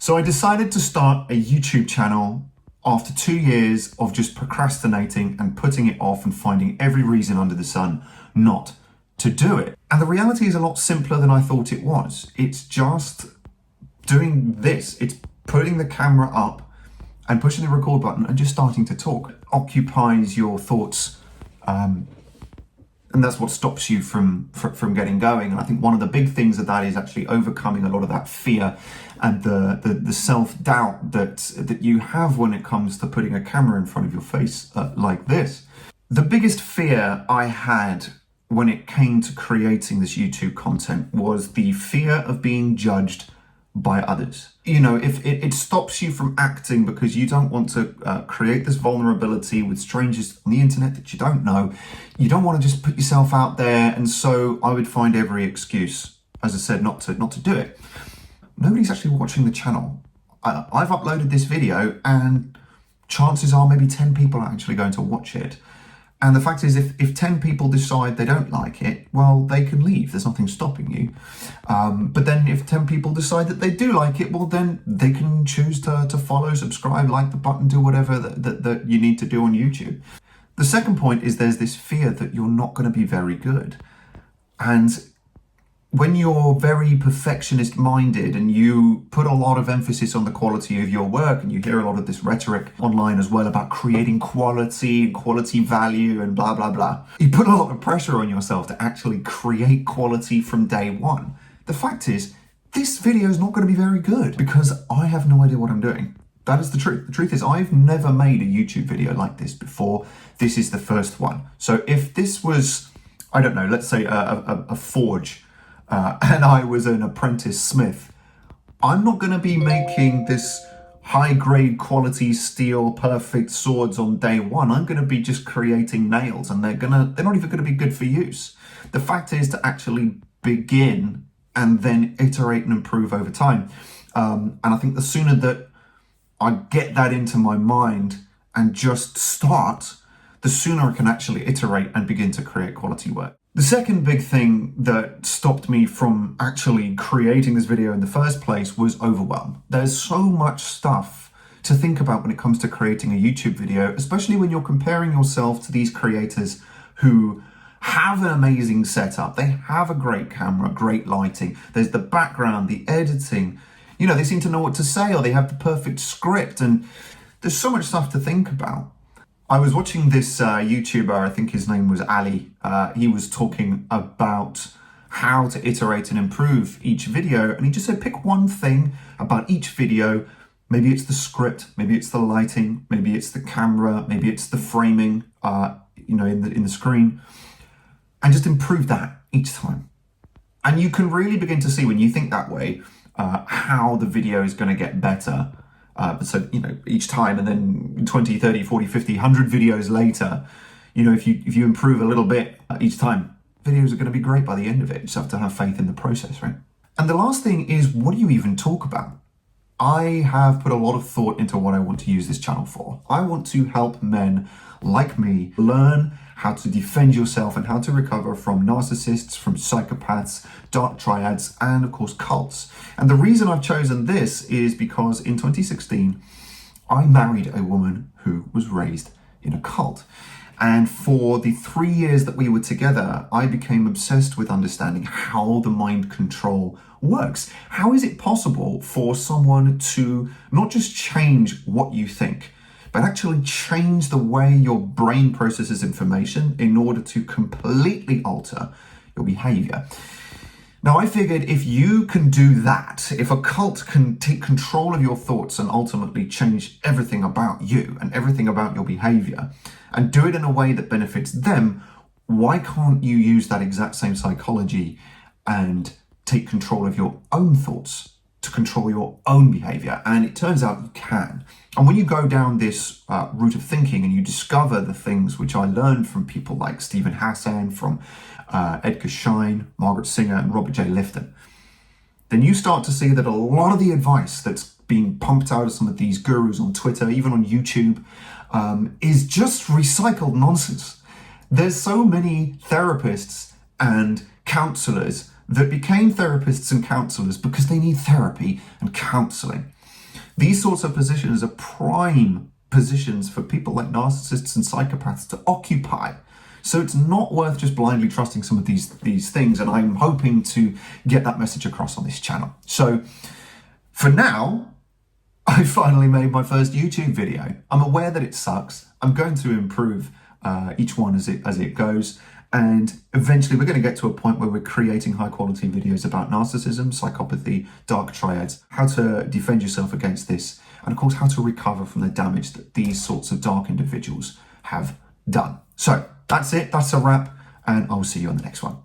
So I decided to start a YouTube channel after 2 years of just procrastinating and putting it off and finding every reason under the sun not to do it. And the reality is a lot simpler than I thought it was. It's just doing this. It's putting the camera up and pushing the record button and just starting to talk. It occupies your thoughts, and that's what stops you from getting going. And I think one of the big things of that is actually overcoming a lot of that fear and the self-doubt that you have when it comes to putting a camera in front of your face like this. The biggest fear I had when it came to creating this YouTube content was the fear of being judged by others. You know, if it stops you from acting because you don't want to create this vulnerability with strangers on the internet that you don't know. You don't want to just put yourself out there, and so I would find every excuse, as I said, not to do it. Nobody's actually watching the channel. I've uploaded this video and chances are maybe 10 people are actually going to watch it. And the fact is, if 10 people decide they don't like it, well, they can leave. There's nothing stopping you. But then if 10 people decide that they do like it, well, then they can choose to follow, subscribe, like the button, do whatever that you need to do on YouTube. The second point is there's this fear that you're not going to be very good. And when you're very perfectionist minded and you put a lot of emphasis on the quality of your work, and you hear a lot of this rhetoric online as well about creating quality and quality value and blah, blah, blah. You put a lot of pressure on yourself to actually create quality from day one. The fact is, this video is not going to be very good because I have no idea what I'm doing. That is the truth. The truth is I've never made a YouTube video like this before. This is the first one. So if this was, I don't know, let's say a forge, and I was an apprentice smith, I'm not going to be making this high-grade quality steel perfect swords on day one. I'm going to be just creating nails, and they're not even going to be good for use. The fact is to actually begin and then iterate and improve over time. And I think the sooner that I get that into my mind and just start, the sooner I can actually iterate and begin to create quality work. The second big thing that stopped me from actually creating this video in the first place was overwhelm. There's so much stuff to think about when it comes to creating a YouTube video, especially when you're comparing yourself to these creators who have an amazing setup. They have a great camera, great lighting. There's the background, the editing. You know, they seem to know what to say, or they have the perfect script, and there's so much stuff to think about. I was watching this YouTuber, I think his name was Ali. He was talking about how to iterate and improve each video. And he just said, pick one thing about each video. Maybe it's the script, maybe it's the lighting, maybe it's the camera, maybe it's the framing, in the screen. And just improve that each time. And you can really begin to see when you think that way, how the video is going to get better. So, each time, and then 20, 30, 40, 50, 100 videos later, if you improve a little bit each time, videos are going to be great by the end of it. You just have to have faith in the process, right? And the last thing is, what do you even talk about? I have put a lot of thought into what I want to use this channel for. I want to help men like me learn how to defend yourself and how to recover from narcissists, from psychopaths, dark triads, and of course cults. And the reason I've chosen this is because in 2016, I married a woman who was raised in a cult. And for the 3 years that we were together, I became obsessed with understanding how the mind control works. How is it possible for someone to not just change what you think, but actually change the way your brain processes information in order to completely alter your behavior? Now, I figured if you can do that, if a cult can take control of your thoughts and ultimately change everything about you and everything about your behavior, and do it in a way that benefits them, why can't you use that exact same psychology and take control of your own thoughts to control your own behavior? And it turns out you can. And when you go down this route of thinking and you discover the things which I learned from people like Stephen Hassan, from Edgar Schein, Margaret Singer, and Robert J. Lifton, then you start to see that a lot of the advice that's being pumped out of some of these gurus on Twitter, even on YouTube, is just recycled nonsense. There's so many therapists and counselors that became therapists and counselors because they need therapy and counseling. These sorts of positions are prime positions for people like narcissists and psychopaths to occupy. So it's not worth just blindly trusting some of these things, and I'm hoping to get that message across on this channel. So for now, I finally made my first YouTube video. I'm aware that it sucks. I'm going to improve each one as it goes. And eventually we're going to get to a point where we're creating high quality videos about narcissism, psychopathy, dark triads, how to defend yourself against this, and of course how to recover from the damage that these sorts of dark individuals have done. So that's it, that's a wrap, and I'll see you on the next one.